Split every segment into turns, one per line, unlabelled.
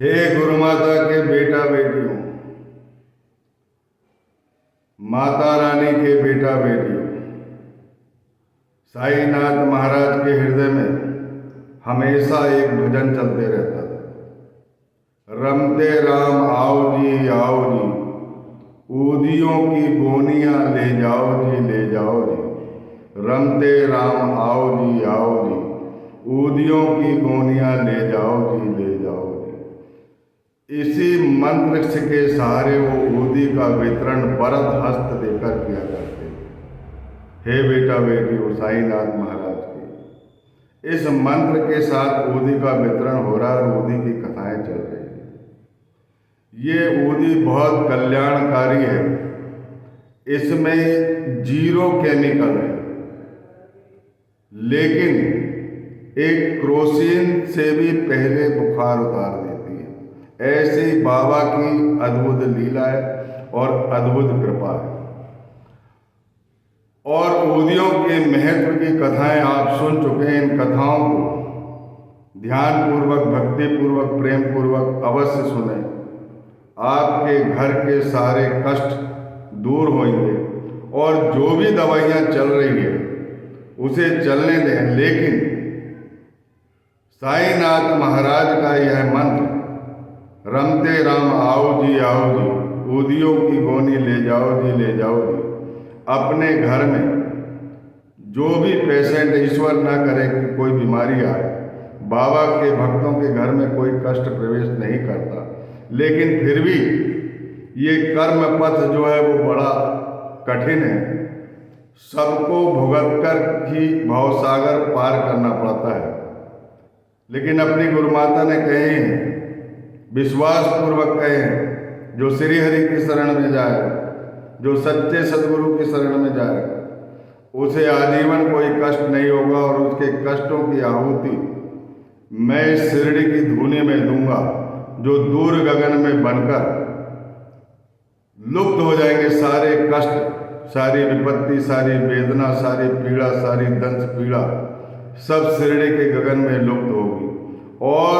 हे गुरु माता के बेटा बेटियों, माता रानी के बेटा बेटियों, साईनाथ महाराज के हृदय में हमेशा एक भजन चलते रहता था। रमते राम आओ जी, ऊदियों की गोनियां ले जाओ जी। रमते राम आओ जी, ऊदियों की गोनियां ले जाओ जी। इसी मंत्र के सहारे वो ऊदी का वितरण वरद हस्त देकर किया करते थे। हे बेटा बेटियों, साईनाथ महाराज के इस मंत्र के साथ ऊदी का वितरण हो रहा है और ऊदी की कथाएं चल रही हैं। ये ऊदी बहुत कल्याणकारी है। इसमें 0 केमिकल है, लेकिन एक क्रोसिन से भी पहले बुखार उतार देती है। ऐसी बाबा की अद्भुत लीला है और अद्भुत कृपा है। और ऊदियों के महत्व की कथाएं आप सुन चुके हैं। इन कथाओं को ध्यानपूर्वक, भक्तिपूर्वक, प्रेम पूर्वक अवश्य सुने। आपके घर के सारे कष्ट दूर होंगे और जो भी दवाइयां चल रही है उसे चलने दें। लेकिन साईनाथ महाराज का यह मंत्र, रमते राम आओ जी, ऊदियों की गोनी ले जाओ जी, अपने घर में जो भी पेशेंट, ईश्वर ना करे कि कोई बीमारी आए, बाबा के भक्तों के घर में कोई कष्ट प्रवेश नहीं करता, लेकिन फिर भी ये कर्म पथ जो है वो बड़ा कठिन है। सबको भुगत कर ही भवसागर पार करना पड़ता है। लेकिन अपनी गुरु माता ने कहे हैं, विश्वास पूर्वक कहे हैं, जो श्री हरि की शरण में जाए, जो सच्चे सदगुरु की शरण में जाए, उसे आजीवन कोई कष्ट नहीं होगा और उसके कष्टों की आहुति मैं शिरडी की धूनी में दूंगा, जो दूर गगन में बनकर लुप्त हो जाएंगे। सारे कष्ट, सारी विपत्ति, सारी वेदना, सारी पीड़ा, सारी दंश पीड़ा सब शिरडी के गगन में लुप्त होगी। और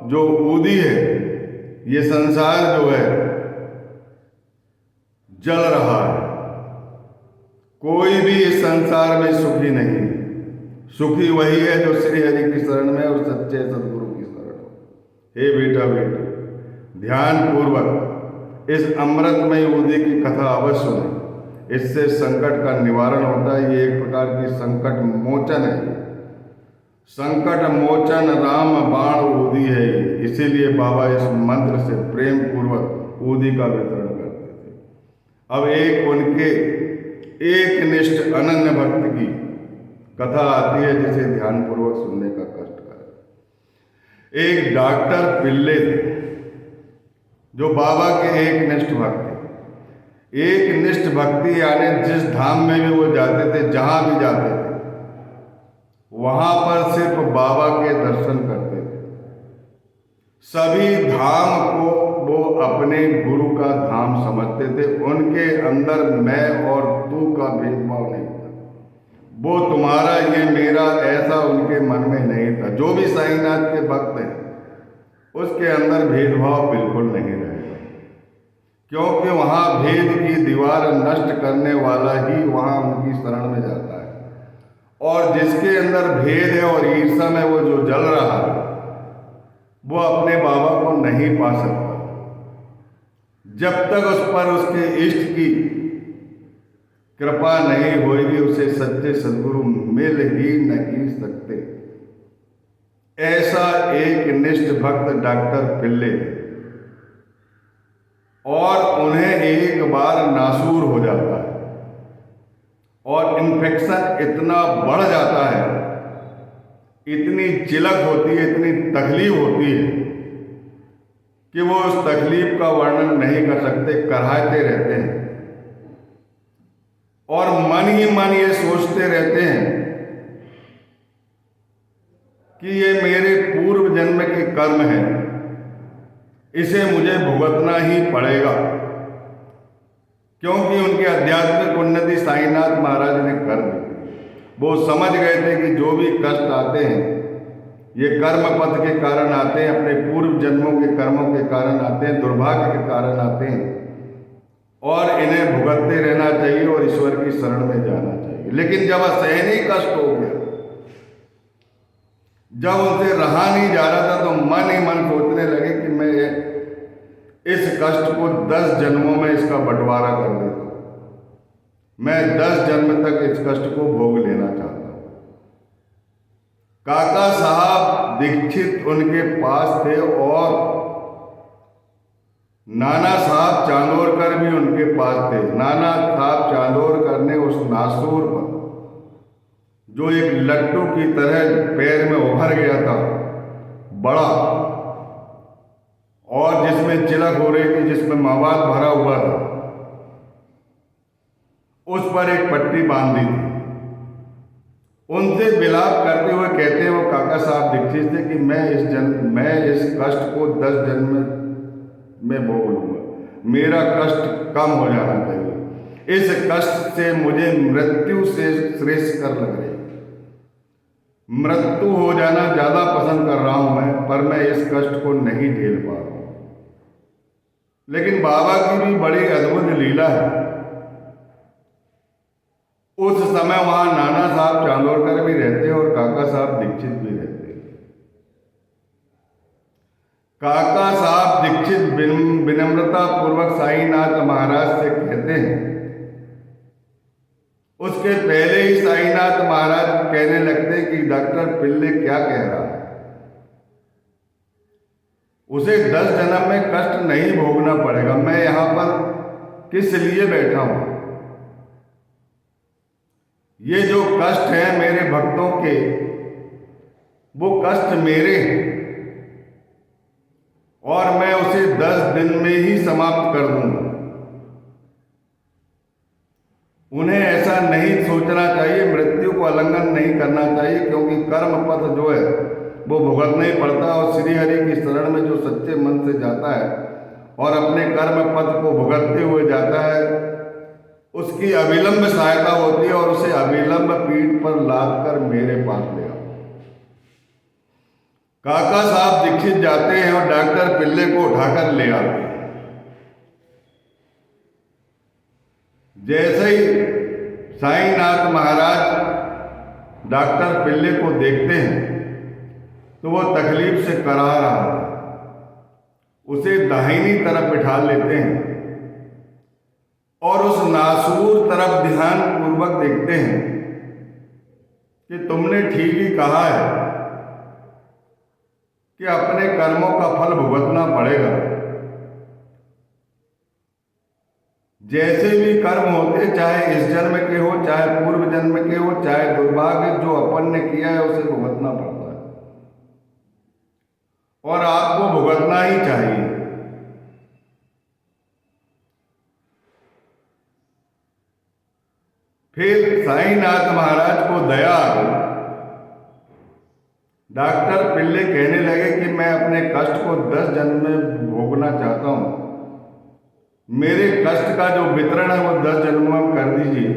जो ऊदी है, ये संसार जो है जल रहा है। कोई भी इस संसार में सुखी नहीं है। सुखी वही है जो श्री हरि की शरण में और सच्चे सदगुरु की शरण में। हे बेटा बेटी, ध्यान पूर्वक इस अमृतमय ऊदी की कथा अवश्य सुने। इससे संकट का निवारण होता है। ये एक प्रकार की संकट मोचन है। संकट मोचन राम बाण ऊदी है। इसीलिए बाबा इस मंत्र से प्रेम पूर्वक ऊदी का वितरण करते थे। अब एक उनके एक निष्ठ अनन्य भक्त की कथा आती है, जिसे ध्यानपूर्वक सुनने का कष्ट करें। एक डॉक्टर पिल्ले थे जो बाबा के एक निष्ठ भक्त थे। एक निष्ठ भक्ति यानी जिस धाम में भी वो जाते थे, जहां भी जाते थे, वहां पर सिर्फ बाबा के दर्शन करते थे। सभी धाम को वो अपने गुरु का धाम समझते थे। उनके अंदर मैं और तू का भेदभाव नहीं था। वो तुम्हारा, ये मेरा, ऐसा उनके मन में नहीं था। जो भी साईनाथ के भक्त हैं उसके अंदर भेदभाव बिल्कुल नहीं रहेगा, क्योंकि वहां भेद की दीवार नष्ट करने वाला ही वहां उनकी शरण में जाता है। और जिसके अंदर भेद है और ईर्ष्या में वो जो जल रहा है, वो अपने बाबा को नहीं पा सकता जब तक उस पर उसके इष्ट की कृपा नहीं होगी। उसे सच्चे सदगुरु मिल ही नहीं सकते। ऐसा एक निष्ठ भक्त डॉक्टर पिल्ले थे। और उन्हें एक बार नासूर हो जाता है और इन्फेक्शन इतना बढ़ जाता है, इतनी चिलक होती है, इतनी तकलीफ होती है कि वो उस तकलीफ का वर्णन नहीं कर सकते, कराहते रहते हैं और मन ही मन ये सोचते रहते हैं कि ये मेरे पूर्व जन्म के कर्म है, इसे मुझे भुगतना ही पड़ेगा। क्योंकि उनकी आध्यात्मिक उन्नति साईनाथ महाराज ने कर दी। वो समझ गए थे कि जो भी कष्ट आते हैं ये कर्म पथ के कारण आते हैं, अपने पूर्व जन्मों के कर्मों के कारण आते हैं, दुर्भाग्य के कारण आते हैं, और इन्हें भुगतते रहना चाहिए और ईश्वर की शरण में जाना चाहिए। लेकिन जब असहनीय कष्ट हो गया, जब उनसे रहा नहीं जा रहा था, तो मन ही मन सोचने लगे कि मैं इस कष्ट को 10 जन्मों में इसका बंटवारा कर देता हूं, मैं 10 जन्म तक इस कष्ट को भोग लेना चाहता हूं। काका साहब दीक्षित उनके पास थे और नाना साहब चांदोरकर भी उनके पास थे। नाना साहब चांदोरकर ने उस नासूर पर, जो एक लट्टू की तरह पैर में उभर गया था, बड़ा, और जिसमें चिलक हो रही थी, जिसमें मवाद भरा हुआ था, उस पर एक पट्टी बांध दी थी। उनसे विलाप करते हुए कहते हैं वो काका साहब दीक्षित थे कि मैं इस कष्ट को 10 जन्म में भोग लूंगा, मेरा कष्ट कम हो जाना चाहिए, इस कष्ट से मुझे मृत्यु से श्रेष्ठ कर लग रही, मृत्यु हो जाना ज्यादा पसंद कर रहा हूं मैं, पर मैं इस कष्ट को नहीं झेल पा रहा हूं। लेकिन बाबा की भी बड़ी अद्भुत लीला है। उस समय वहां नाना साहब चांदोरकर भी रहते और काका साहब दीक्षित भी रहते। काका साहब दीक्षित विनम्रता पूर्वक साईनाथ महाराज से कहते हैं, उसके पहले ही साईनाथ महाराज कहने लगते कि डॉक्टर पिल्ले क्या कह रहा है, उसे 10 जन्म में कष्ट नहीं भोगना पड़ेगा, मैं यहां पर किस लिए बैठा हूं, ये जो कष्ट है मेरे भक्तों के, वो कष्ट मेरे हैं, और मैं उसे 10 दिन में ही समाप्त कर दूंगा। उन्हें ऐसा नहीं सोचना चाहिए, मृत्यु को उल्लंघन नहीं करना चाहिए, क्योंकि कर्म पथ जो है वो भुगतना ही पड़ता है। और श्री हरि की शरण में जो सच्चे मन से जाता है और अपने कर्म पथ को भुगतते हुए जाता है, उसकी अविलंब सहायता होती है, और उसे अविलंब पीठ पर लाद कर मेरे पास ले आओ। काका साहब दीक्षित जाते हैं और डॉक्टर पिल्ले को उठाकर ले आते हैं। जैसे ही साईनाथ महाराज डॉक्टर पिल्ले को देखते हैं तो वो तकलीफ से कराह रहा था, उसे दाहिनी तरफ बिठा लेते हैं और उस नासूर तरफ ध्यान पूर्वक देखते हैं कि तुमने ठीक ही कहा है कि अपने कर्मों का फल भुगतना पड़ेगा। जैसे भी कर्म होते, चाहे इस जन्म के हो, चाहे पूर्व जन्म के हो, चाहे दुर्भाग्य जो अपन ने किया है उसे भुगतना पड़ता है, और आपको भुगतना ही चाहिए। फिर साईनाथ महाराज को दया आ गई। डॉक्टर पिल्ले कहने लगे कि मैं अपने कष्ट को 10 जन्म में भोगना चाहता हूं, मेरे कष्ट का जो वितरण है वो 10 जन्मों में कर दीजिए।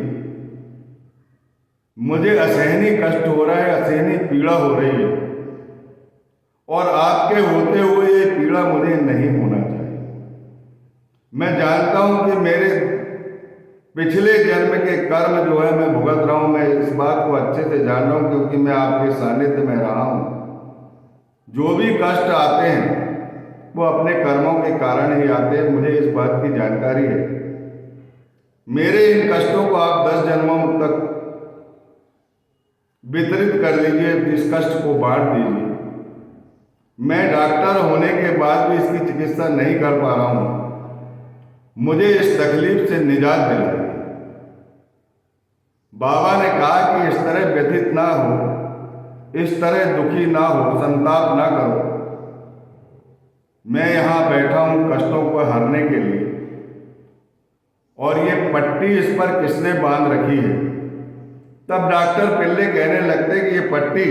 मुझे असहनीय कष्ट हो रहा है, असहनीय पीड़ा हो रही है, और आपके होते हुए ये पीड़ा मुझे नहीं होना चाहिए। मैं जानता हूं कि मेरे पिछले जन्म के कर्म जो है मैं भुगत रहा हूं, मैं इस बात को अच्छे से जान रहा हूं, क्योंकि मैं आपके सानिध्य में रहा हूं। जो भी कष्ट आते हैं वो अपने कर्मों के कारण ही आते हैं, मुझे इस बात की जानकारी है। मेरे इन कष्टों को आप 10 जन्मों तक वितरित कर दीजिए, इस कष्ट को बांट दीजिए। मैं डॉक्टर होने के बाद भी इसकी चिकित्सा नहीं कर पा रहा हूं, मुझे इस तकलीफ से निजात दिलाइए। बाबा ने कहा कि इस तरह व्यथित ना हो, इस तरह दुखी ना हो, संताप ना करो। मैं यहां बैठा हूं कष्टों को हरने के लिए, और ये पट्टी इस पर किसने बांध रखी है? तब डॉक्टर पिल्ले कहने लगते कि ये पट्टी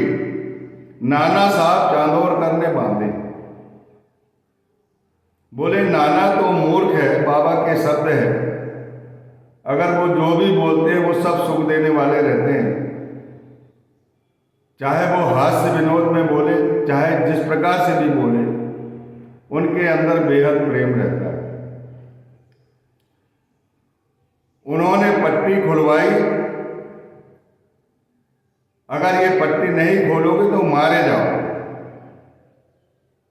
नाना साहब चांदोरकर ने बांधी। बोले नाना तो मूर्ख है, बाबा के शब्द है, अगर वो जो भी बोलते हैं वो सब सुख देने वाले रहते हैं। चाहे वो हास्य विनोद में बोले, चाहे जिस प्रकार से भी बोले, उनके अंदर बेहद प्रेम रहता है। उन्होंने पट्टी खुलवाई, अगर ये पट्टी नहीं खोलोगे तो मारे जाओ।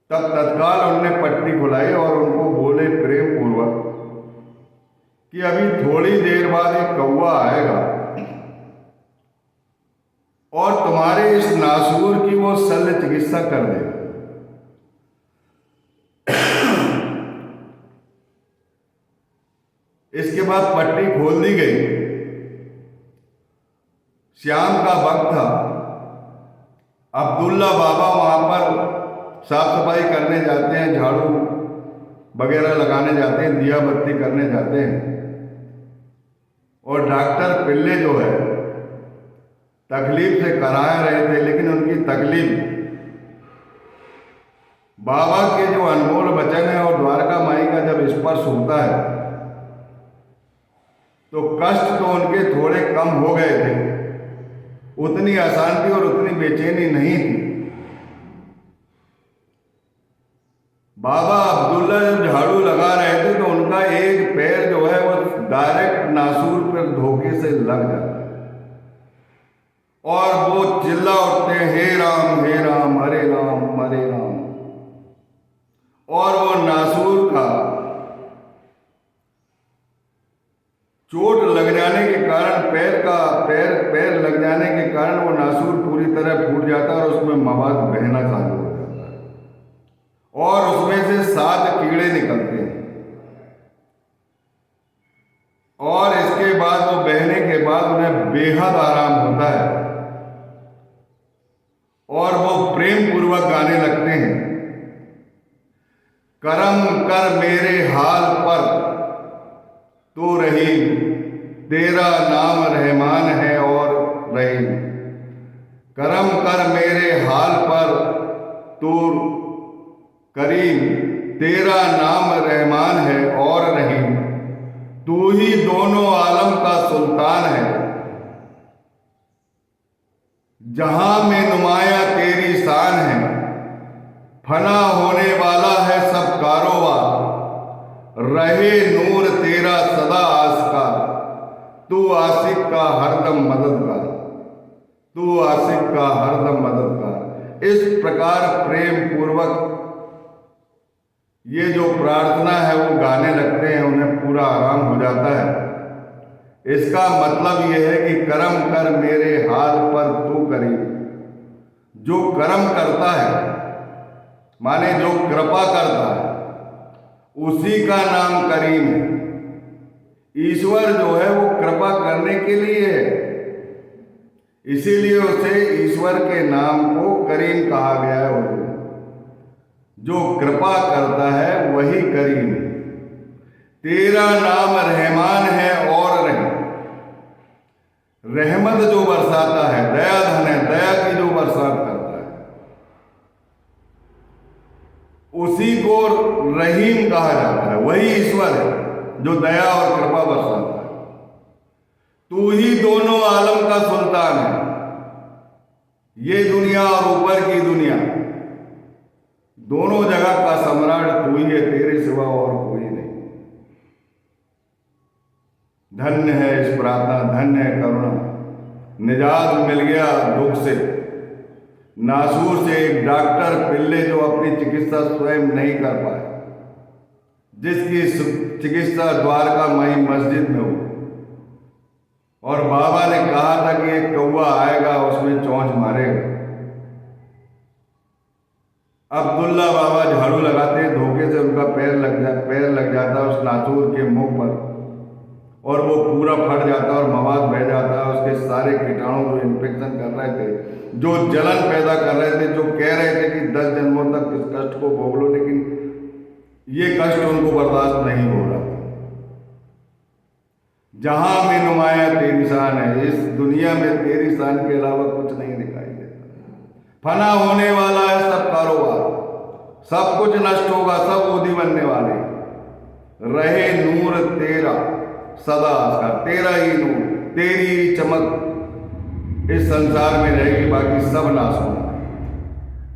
तब तत्काल उनने पट्टी खुलाई और उनको बोले प्रेम पूर्वक कि अभी थोड़ी देर बाद एक कौवा आएगा और तुम्हारे इस नासूर की वो शल्य चिकित्सा कर देगा। इसके बाद पट्टी खोल दी गई। शाम का वक्त था। अब्दुल्ला बाबा वहां पर साफ सफाई करने जाते हैं, झाड़ू वगैरह लगाने जाते हैं, दिया बत्ती करने जाते हैं। और डॉक्टर पिल्ले जो है तकलीफ से करा रहे थे, लेकिन उनकी तकलीफ बाबा के जो अनमोल वचन है और द्वारका माई का जब स्पर्श होता है तो कष्ट तो उनके थोड़े कम हो गए थे, उतनी अशांति और उतनी बेचैनी नहीं थी। बाबा अब्दुल्ला जब झाड़ू लगा रहे थे तो उनका एक पैर जो है वो डायरेक्ट नासूर पर धोखे से लग जाता है और वो चिल्ला उठते हैं, हे राम हरे राम हरे राम। और वो नासूर का चोट लग जाने के कारण पैर लग जाने के कारण वो नासूर पूरी तरह फूट जाता है और उसमें मवाद बहना चालू हो जाता है और उसमें से 7 कीड़े निकलते हैं। और इसके बाद वो बहने के बाद उन्हें बेहद आराम होता है और वो प्रेम पूर्वक गाने लगते हैं, करम कर मेरे हाल पर तो रहीम, तेरा नाम रहमान है और रहीम। करम कर मेरे हाल पर तो करीम, तेरा नाम रहमान है और रहीम। तू ही दोनों आलम का सुल्तान है, जहां में नुमाया तेरी शान है। फना होने वाला है सब कारोबार, रहे नूर तेरा सदा आसकार। तू आशिक का हरदम मददगार, तू आशिक का हरदम मददगार। इस प्रकार प्रेम पूर्वक ये जो प्रार्थना है वो गाने लगते हैं, उन्हें पूरा आराम हो जाता है। इसका मतलब ये है कि करम कर मेरे हाल पर तू करीम। जो कर्म करता है माने जो कृपा करता है उसी का नाम करीम है। ईश्वर जो है वो कृपा करने के लिए है, इसीलिए उसे ईश्वर के नाम को करीम कहा गया है। उर्दू जो कृपा करता है वही करीम है। तेरा नाम रहमान है और रहीम। रहमत जो बरसाता है, दया धन है, दया की जो बरसात करता है उसी को रहीम कहा जाता है। वही ईश्वर है जो दया और कृपा बरसाता है। तू ही दोनों आलम का सुल्तान है, ये दुनिया और ऊपर की दुनिया, दोनों जगह का सम्राट तू ही है, तेरे सिवा और कोई नहीं। धन्य है इस प्रार्थना, धन्य है करुणा। निजात मिल गया दुख से, नासूर से। एक डॉक्टर पिल्ले जो अपनी चिकित्सा स्वयं नहीं कर पाए, जिसकी चिकित्सा द्वारका माई मस्जिद में हो, और बाबा ने कहा था कि एक कौवा आएगा उसमें चोंच मारेगा। अब्दुल्ला बाबा झाड़ू लगाते, धोखे से उनका पैर लग जाता उस नासूर के मुंह पर और वो पूरा फट जाता और मवाद बह जाता। उसके सारे कीटाणु जो इन्फेक्शन कर रहे थे, जो जलन पैदा कर रहे थे, जो कह रहे थे कि 10 जन्मों तक इस कष्ट को भोग लो, लेकिन ये कष्ट उनको बर्दाश्त नहीं हो रहा। जहां में नुमाया तेरी शान है, इस दुनिया में तेरी शान के अलावा कुछ नहीं दिखाई देता। फना होने वाला है सब कारोबार, सब कुछ नष्ट होगा, सब ओधी बनने वाले। रहे नूर तेरा सदा का, तेरा ही नूर, तेरी चमक इस संसार में रहेगी, बाकी सब नाश होगा।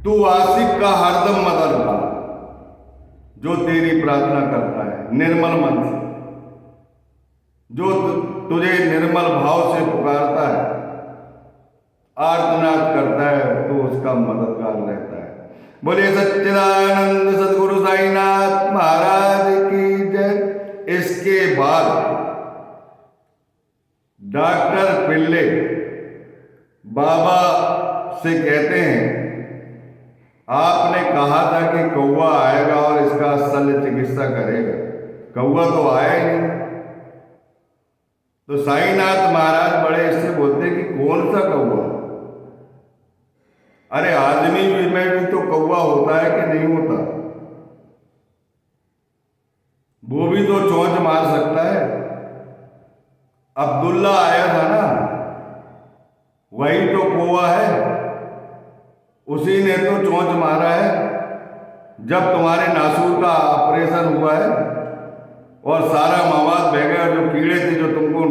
तू आशिक का हरदम मददगार, जो तेरी प्रार्थना करता है निर्मल मन से, जो तुझे निर्मल भाव से पुकारता है, आर्तनाद करता है, तो उसका मददगार रहता है। बोलिए सच्चिदानंद सदगुरु साईनाथ महाराज की जय। इसके बाद डॉक्टर पिल्ले बाबा से कहते हैं, आपने कहा था कि कौवा आएगा और इसका शल्य चिकित्सा करेगा, कौवा तो आया ही नहीं। तो साईनाथ महाराज बड़े इससे बोलते कि कौन सा कौवा? अरे आदमी में भी तो कौवा होता है कि नहीं होता? वो भी तो चोंच मार सकता है। अब्दुल्ला आया था ना, वही तो कौवा है, उसी ने तो चोंच मारा है जब तुम्हारे नासूर का ऑपरेशन हुआ है और सारा मवाद बह गया। जो कीड़े थे जो तुमको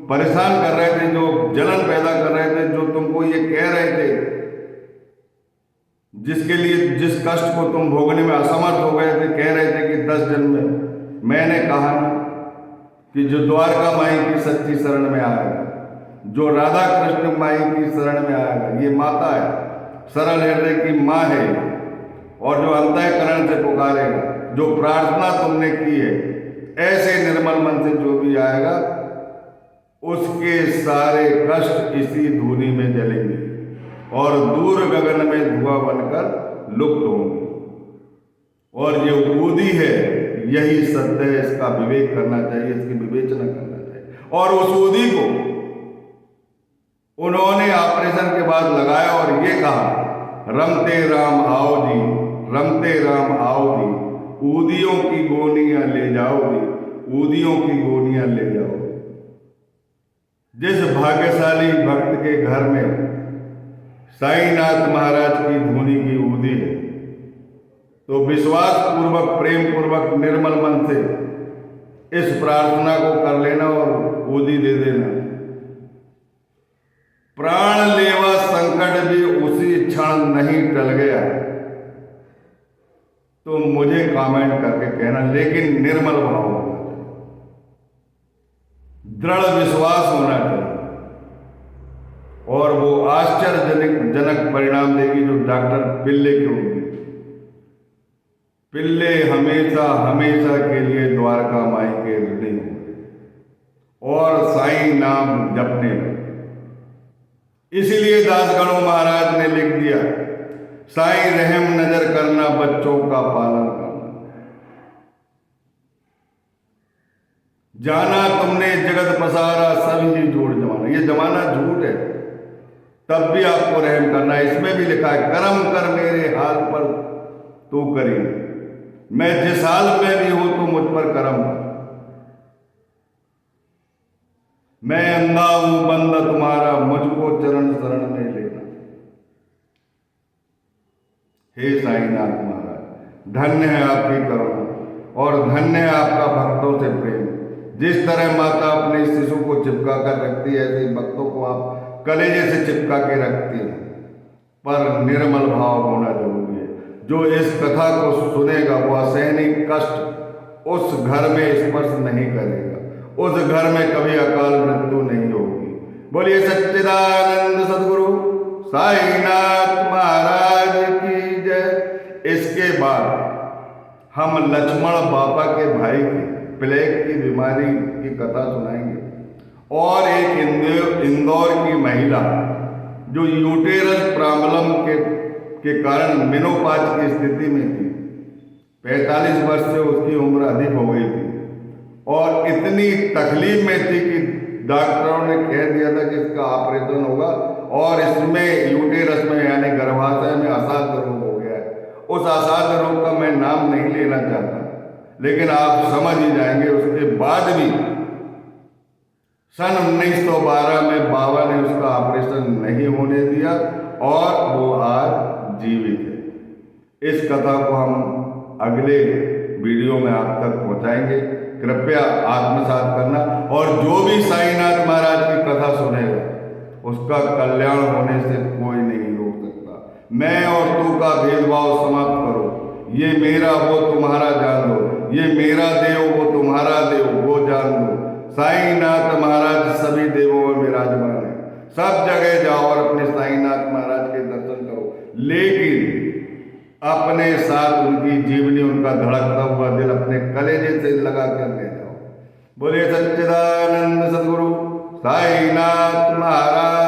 परेशान कर रहे थे, जो जलन पैदा कर रहे थे, जो तुमको ये कह रहे थे, जिसके लिए जिस कष्ट को तुम भोगने में असमर्थ हो गए थे, कह रहे थे कि 10 जन्म में, मैंने कहा कि जो द्वारका माई की सच्ची शरण में आएगा, जो राधा कृष्ण माई की शरण में आएगा, ये माता है, सरल हृदय की माँ है, और जो अंतःकरण से पुकारेगा, जो प्रार्थना तुमने की है, ऐसे निर्मल मन से जो भी आएगा, उसके सारे कष्ट इसी धूनी में जलेंगे और दूर गगन में धुआं बनकर लुप्त होंगे। और ये ऊदी है, यही सत्य है, इसका विवेक करना चाहिए, इसकी विवेचना करना चाहिए। और उस ऊदी को उन्होंने ऑपरेशन के बाद लगाया और ये कहा, रमते राम आओ जी, रमते राम आओ जी, ऊदियों की गोनियां ले जाओ जी, ऊदियों की गोनियां ले जाओ। जिस भाग्यशाली भक्त के घर में साईनाथ महाराज की धुनी की ऊदी है, तो विश्वास पूर्वक, प्रेम पूर्वक, निर्मल मन से इस प्रार्थना को कर लेना और ऊदी दे देना। प्राण लेवा संकट भी उसी क्षण नहीं टल गया, तो मुझे कमेंट करके कहना, लेकिन निर्मल भाव होना चाहिए, दृढ़ विश्वास होना चाहिए, और वो आश्चर्यजनक परिणाम देगी जो डॉक्टर पिल्ले की होगी। पिल्ले हमेशा हमेशा के लिए द्वारका माई के ऋणी होंगे और साईं नाम जपने लगे। इसीलिए दासगणों महाराज ने लिख दिया, साईं रहम नजर करना, बच्चों का पालन करना। जाना तुमने जगत पसारा, सब ही झूठ जमाना। ये जमाना झूठ है, तब भी आपको रहम करना है। इसमें भी लिखा है, कर्म कर मेरे हाल पर तू करी, मैं जिस हाल में भी हूं तो मुझ पर कर्म कर। मैं अंधा हूं बंदा तुम्हारा, मुझको चरण शरण में लेना। हे साईनाथ महाराज, धन्य है आपकी करुणा और धन्य है आपका भक्तों से प्रेम। जिस तरह माता अपने शिशु को चिपका कर रखती है, ऐसे भक्तों को आप कलेजे से चिपका के रखती है, पर निर्मल भाव होना जरूरी है। जो इस कथा को सुनेगा वो असहनीय कष्ट उस घर में स्पर्श नहीं करेगा, उस घर में कभी अकाल मृत्यु नहीं होगी। बोलिए सच्चिदानंद सदगुरु साईनाथ महाराज की जय। इसके बाद हम लक्ष्मण बापा के भाई की प्लेग की बीमारी की कथा सुनाएंगे, और एक इंदौर की महिला जो यूटेरस प्रॉब्लम के कारण मेनोपॉज की स्थिति में थी, 45 वर्ष से उसकी उम्र अधिक हो गई थी और इतनी तकलीफ में थी कि डॉक्टरों ने कह दिया था कि इसका ऑपरेशन होगा और इसमें यूटेरस में यानी गर्भाशय में असाध्य रोग हो गया है। उस असाध्य रोग का मैं नाम नहीं लेना चाहता, लेकिन आप समझ ही जाएंगे। उसके बाद भी सन 1912 में बाबा ने उसका ऑपरेशन नहीं होने दिया और वो आज जीवित है। इस कथा को हम अगले वीडियो में आप तक पहुंचाएंगे, कृपया आत्मसात करना। और जो भी साईनाथ महाराज की कथा सुनेगा उसका कल्याण होने से कोई नहीं रोक सकता। मैं और तू का भेदभाव समाप्त करो। ये मेरा वो तुम्हारा जान दो, ये मेरा देव वो तुम्हारा देव वो जान दो। साईनाथ महाराज सभी देवों में विराजमान है। सब जगह जाओ और अपने साईनाथ महाराज के दर्शन करो, लेकिन अपने साथ उनकी जीवनी, उनका धड़कता हुआ दिल अपने कलेजे से लगा कर ले जाओ। बोले सच्चिदानंद सद्गुरु साईनाथ महाराज